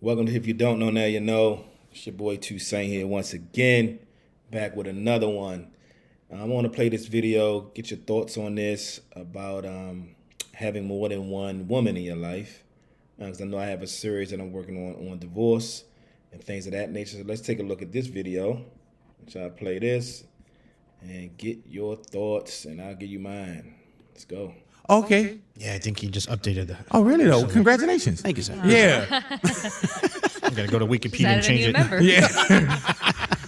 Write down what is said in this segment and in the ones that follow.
Welcome to If You Don't Know Now You Know. It's your boy Toussaint here once again, back with another one. I want to play this video, get your thoughts on this about having more than one woman in your life. Because I know I have a series that I'm working on divorce and things of that nature. So let's take a look at this video. I'll play this and get your thoughts, and I'll give you mine. Let's go. Okay. Yeah, I think he just updated that. Oh, really though? Congratulations. Thank you, sir. Yeah. I gotta go to Wikipedia and change it. Yeah.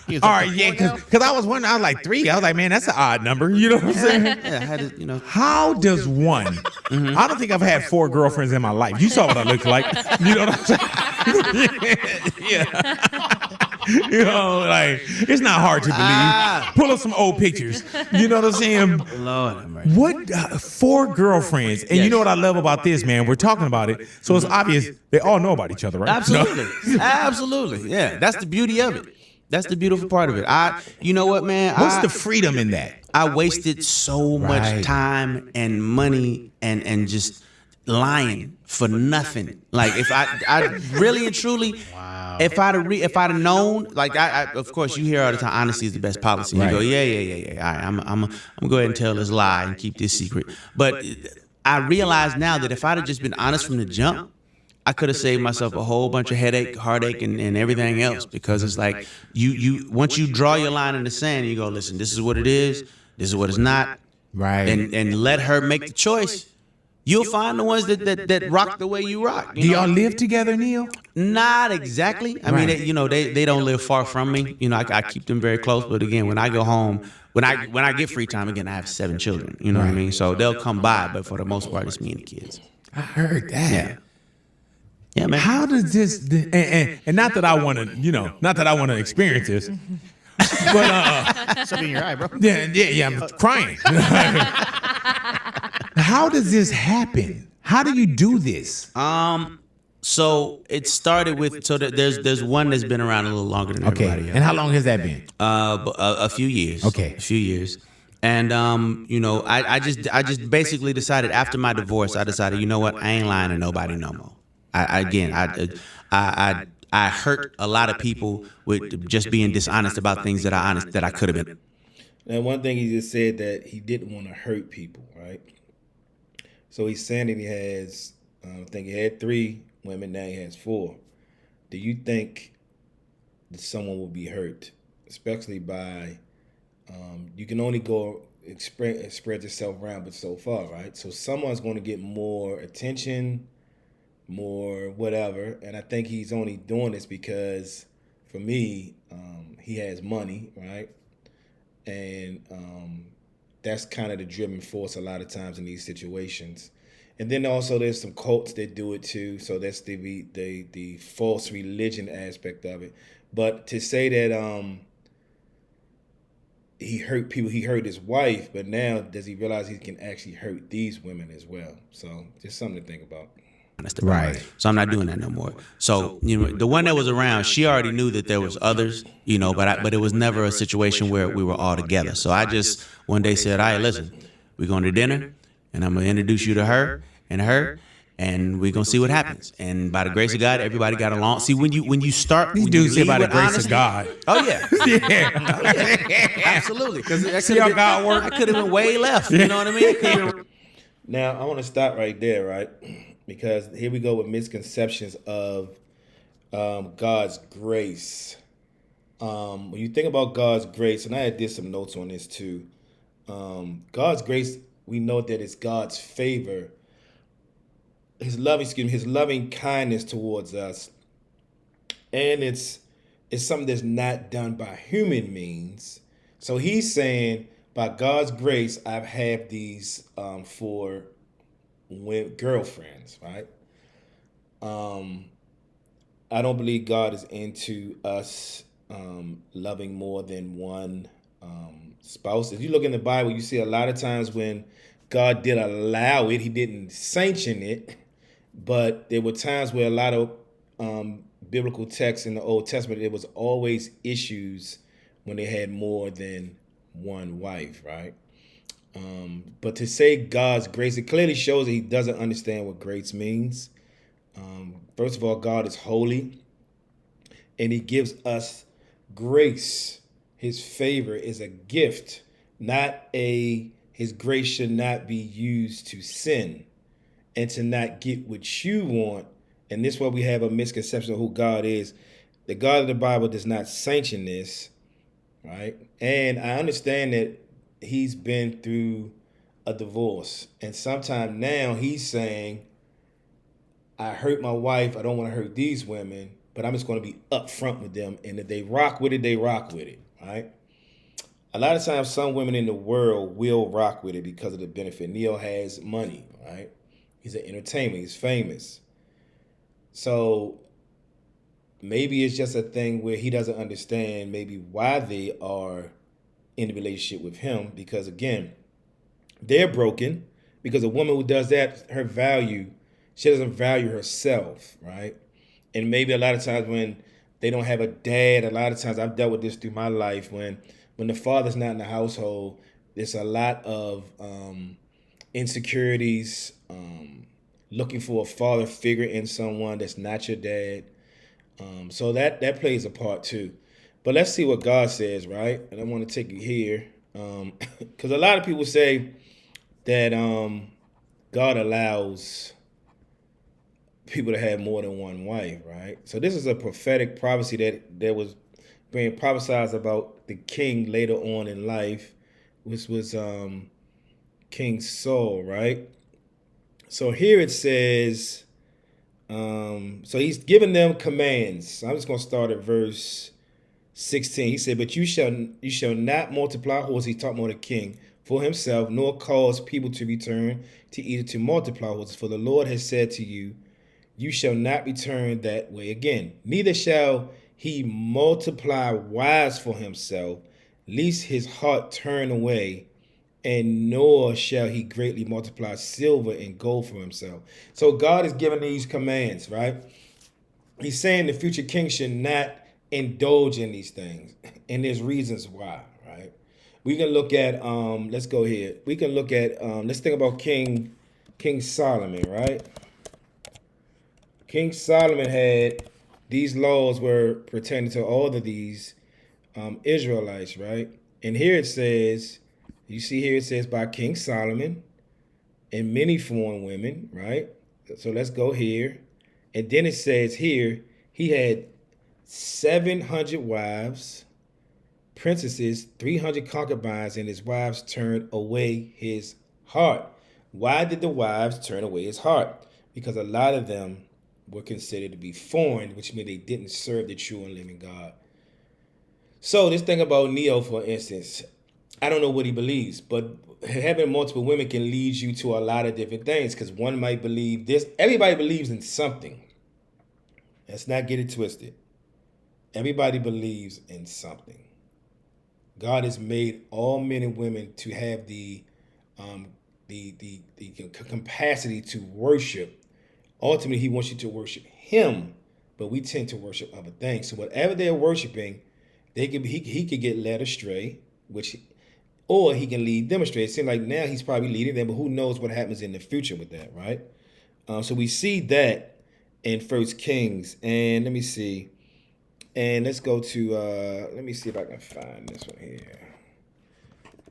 He was All like, right. Yeah. Because I was wondering. I was like 3. I was like, man, that's an odd number. You know what I'm saying? Yeah, I had to, How does one? I don't think I've had 4 girlfriends in my life. You saw what I looked like. You know what I'm saying? yeah. You know, like it's not hard to believe. Pull up some old pictures. You know what I'm saying? Lord have mercy. What 4 girlfriends? And you know what I love about this, man? We're talking about it, so it's obvious they all know about each other, right? Absolutely. Absolutely. Yeah. That's the beauty of it. That's the beautiful part of it. You know what, man? What's the freedom in that? I wasted so much time and money and just lying for nothing. Like if I really and truly, if I'd have known, like I of course you hear all the time, honesty is the best policy. You go, yeah. All right, I'm gonna go ahead and tell this lie and keep this secret. But I realize now that if I'd have just been honest from the jump, I could have saved myself a whole bunch of headache, heartache, and everything else. Because it's like you once you draw your line in the sand, you go, listen, this is what it is, this is what it's not, Right. and let her make the choice. You'll find the ones that rock the way you rock. Do y'all live together, Neil? Not exactly. I mean, they don't live far from me. You know, I keep them very close. But again, when I go home, when I get free time, again, I have 7 children. You know what I mean? So they'll come by, but for the most part, it's me and the kids. I heard that. Yeah. Yeah, man. How does this? And not that I want to, not that I want to experience this, but Something in your eye, bro. yeah, I'm crying. How does this happen? How do you do this? So it started with there's one that's been around a little longer than everybody else. And how long has that been? A few years. Okay. A few years. And I just basically decided after my divorce, I decided, you know what, I ain't lying to nobody no more. I hurt a lot of people with just being dishonest about things that I could have been. Now, one thing he just said that he didn't want to hurt people, right? So he's saying that he has, I think he had 3 women, now he has 4. Do you think that someone will be hurt, especially by, you can only go spread yourself around but so far, right? So someone's going to get more attention, more whatever, and I think he's only doing this because, for me, he has money, right? And that's kind of the driven force a lot of times in these situations. And then also there's some cults that do it too. So that's the false religion aspect of it. But to say that he hurt people, he hurt his wife, but now does he realize he can actually hurt these women as well? So just something to think about. Right. So I'm not doing that no more. So the one that was around, she already knew that there was others, but it was never a situation where we were all together. So I just one day said, all right, listen, we're going to dinner, and I'm going to introduce you to her, and we're going to see what happens. And by the grace of God, everybody got along. See, when you start, These dudes say by the grace of God. Oh yeah, Yeah. absolutely. Because See how God works? I could have been way left. You know what I mean? Now I want to stop right there, right? Because here we go with misconceptions of God's grace. When you think about God's grace, and I did some notes on this too. God's grace, we know that it's God's favor, his loving kindness towards us. And it's something that's not done by human means. So he's saying, by God's grace, I've had these 4 girlfriends, right? I don't believe God is into us loving more than one spouse. If you look in the Bible, you see a lot of times when God did allow it, he didn't sanction it, but there were times where a lot of biblical texts in the Old Testament, there was always issues when they had more than one wife, right? But to say God's grace, it clearly shows that he doesn't understand what grace means. First of all, God is holy, and He gives us grace. His favor is a gift, not a. His grace should not be used to sin and to not get what you want. And this is why we have a misconception of who God is. The God of the Bible does not sanction this, right? And I understand that he's been through a divorce. And sometime now he's saying, I hurt my wife. I don't want to hurt these women, but I'm just going to be upfront with them. And if they rock with it, they rock with it, right? A lot of times some women in the world will rock with it because of the benefit. Neil has money, right? He's an entertainer. He's famous. So maybe it's just a thing where he doesn't understand maybe why they are in a relationship with him. Because again, they're broken because a woman who does that, her value, she doesn't value herself, right? And maybe a lot of times when they don't have a dad, a lot of times I've dealt with this through my life when the father's not in the household, there's a lot of insecurities, looking for a father figure in someone that's not your dad. So that plays a part too. But let's see what God says, right? And I want to take you here. Because a lot of people say that God allows people to have more than one wife, right? So this is a prophetic prophecy that was being prophesied about the king later on in life, which was King Saul, right? So here it says, so he's giving them commands. So I'm just going to start at verse 16. He said, but you shall not multiply horses, he's talking about the king, for himself, nor cause people to return to either to multiply horses. For the Lord has said to you, you shall not return that way again. Neither shall he multiply wives for himself, lest his heart turn away, and nor shall he greatly multiply silver and gold for himself. So God is giving these commands, right? He's saying the future king should not indulge in these things. And there's reasons why, right? We can look at, let's go here. We can look at, let's think about King Solomon, right? King Solomon had, these laws were pertaining to all of these Israelites, right? And here it says, you see here it says by King Solomon and many foreign women, right? So let's go here. And then it says here, he had 700 wives, princesses, 300 concubines, and his wives turned away his heart. Why did the wives turn away his heart? Because a lot of them were considered to be foreign, which means they didn't serve the true and living God. So this thing about Neo, for instance, I don't know what he believes, but having multiple women can lead you to a lot of different things because one might believe this. Everybody believes in something. Let's not get it twisted. Everybody believes in something. God has made all men and women to have the capacity to worship. Ultimately, he wants you to worship him, but we tend to worship other things. So whatever they're worshiping, he could get led astray, or he can lead them astray. It seems like now he's probably leading them, but who knows what happens in the future with that, right? So we see that in First Kings, and let me see, and let's go to let me see if I can find this one here.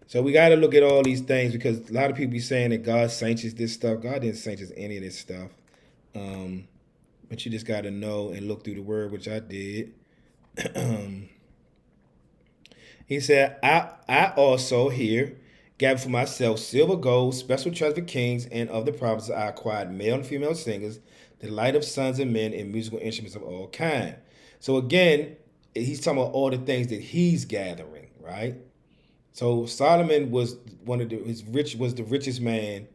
So we got to look at all these things because a lot of people be saying that God sanctions this stuff. God didn't sanction any of this stuff. But you just got to know and look through the word, which I did. He said, I also here gathered for myself silver, gold, special treasure for kings, and of the provinces I acquired male and female singers, the light of sons and men, and musical instruments of all kind. So again, he's talking about all the things that he's gathering, right? So Solomon was was the richest man,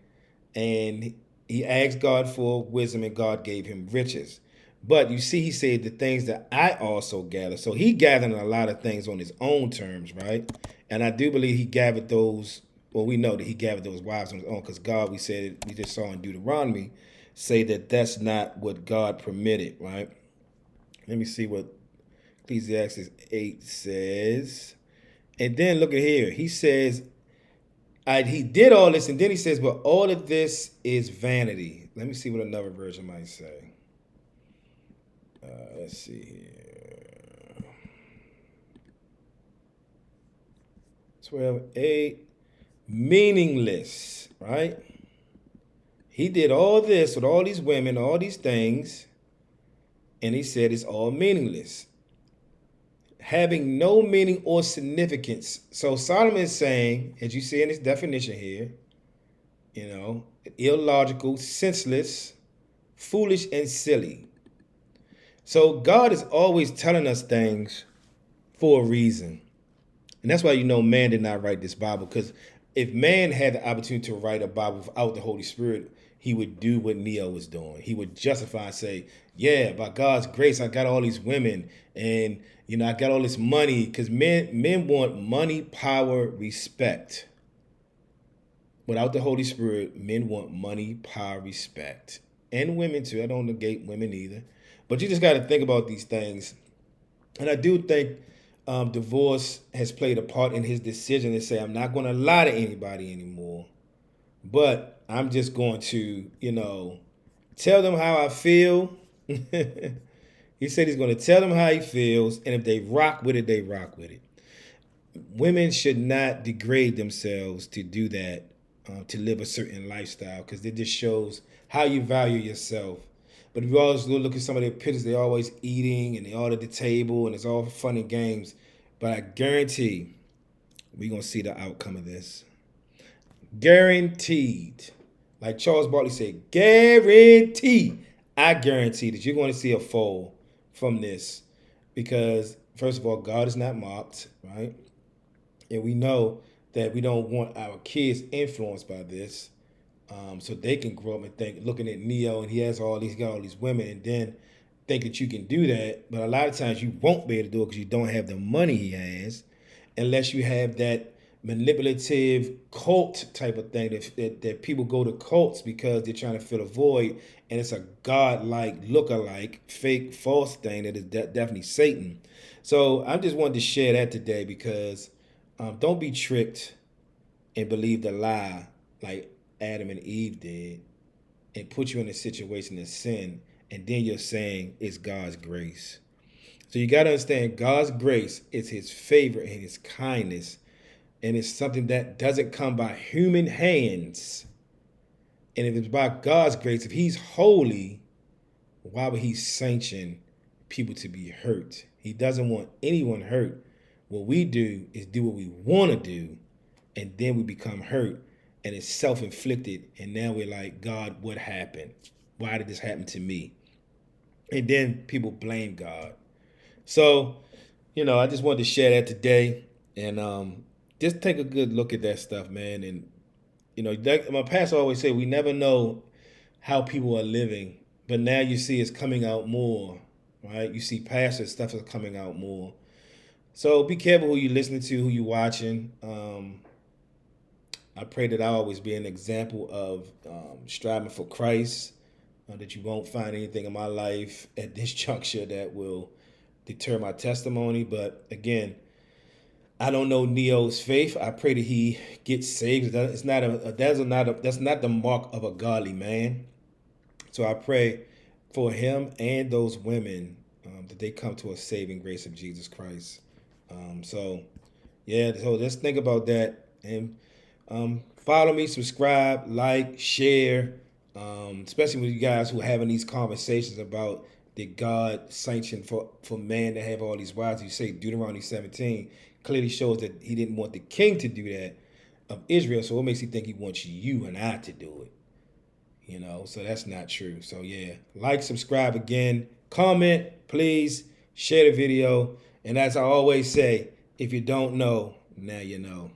and he asked God for wisdom, and God gave him riches. But you see, he said the things that I also gather. So he gathered a lot of things on his own terms, right? And I do believe he gathered those. Well, we know that he gathered those wives on his own because God, we just saw in Deuteronomy, say that that's not what God permitted, right? Let me see what Ecclesiastes 8 says. And then look at here. He says, he did all this, and then he says, but all of this is vanity. Let me see what another version might say. Let's see here. 12:8. Meaningless, right? He did all this with all these women, all these things, and he said it's all meaningless, having no meaning or significance. So Solomon is saying, as you see in his definition here, illogical, senseless, foolish, and silly. So God is always telling us things for a reason. And that's why man did not write this Bible, because if man had the opportunity to write a Bible without the Holy Spirit, he would do what Neo was doing. He would justify and say, yeah, by God's grace, I got all these women and, I got all this money, because men want money, power, respect. Without the Holy Spirit, men want money, power, respect. And women too. I don't negate women either. But you just got to think about these things. And I do think divorce has played a part in his decision to say, I'm not going to lie to anybody anymore, but I'm just going to, tell them how I feel. He said he's going to tell them how he feels, and if they rock with it, they rock with it. Women should not degrade themselves to do that, to live a certain lifestyle, because it just shows how you value yourself. But if you always look at some of their pictures, they're always eating and they're all at the table and it's all fun and games. But I guarantee we're going to see the outcome of this. Guaranteed. Like Charles Barkley said, guaranteed. I guarantee that you're going to see a fall from this. Because, first of all, God is not mocked, right? And we know that we don't want our kids influenced by this. So they can grow up and think, looking at Neo, and he got all these women, and then think that you can do that. But a lot of times you won't be able to do it because you don't have the money he has, unless you have that manipulative cult type of thing that people go to cults because they're trying to fill a void, and it's a God-like, look-alike, fake, false thing that is definitely Satan. So I just wanted to share that today because don't be tricked and believe the lie like Adam and Eve did and put you in a situation of sin, and then you're saying it's God's grace. So you got to understand God's grace is his favor and his kindness, and it's something that doesn't come by human hands. And if it's by God's grace, if he's holy, why would he sanction people to be hurt? He doesn't want anyone hurt. What we do is do what we want to do, and then we become hurt. And it's self-inflicted, and now we're like, God, what happened? Why did this happen to me? And then people blame God. So, I just wanted to share that today, and just take a good look at that stuff, man. And, my pastor always said, we never know how people are living, but now you see it's coming out more, right? You see pastors, stuff is coming out more. So be careful who you're listening to, who you're watching. I pray that I always be an example of striving for Christ, that you won't find anything in my life at this juncture that will deter my testimony. But again, I don't know Neo's faith. I pray that he gets saved. That's not the mark of a godly man. So I pray for him and those women that they come to a saving grace of Jesus Christ. So let's think about that. And follow me, subscribe, like, share, especially with you guys who are having these conversations about did God sanction for man to have all these wives. You say Deuteronomy 17 clearly shows that he didn't want the king to do that of Israel. So what makes you think he wants you and I to do it? So that's not true. So like, subscribe again, comment, please, share the video. And as I always say, if you don't know, now you know.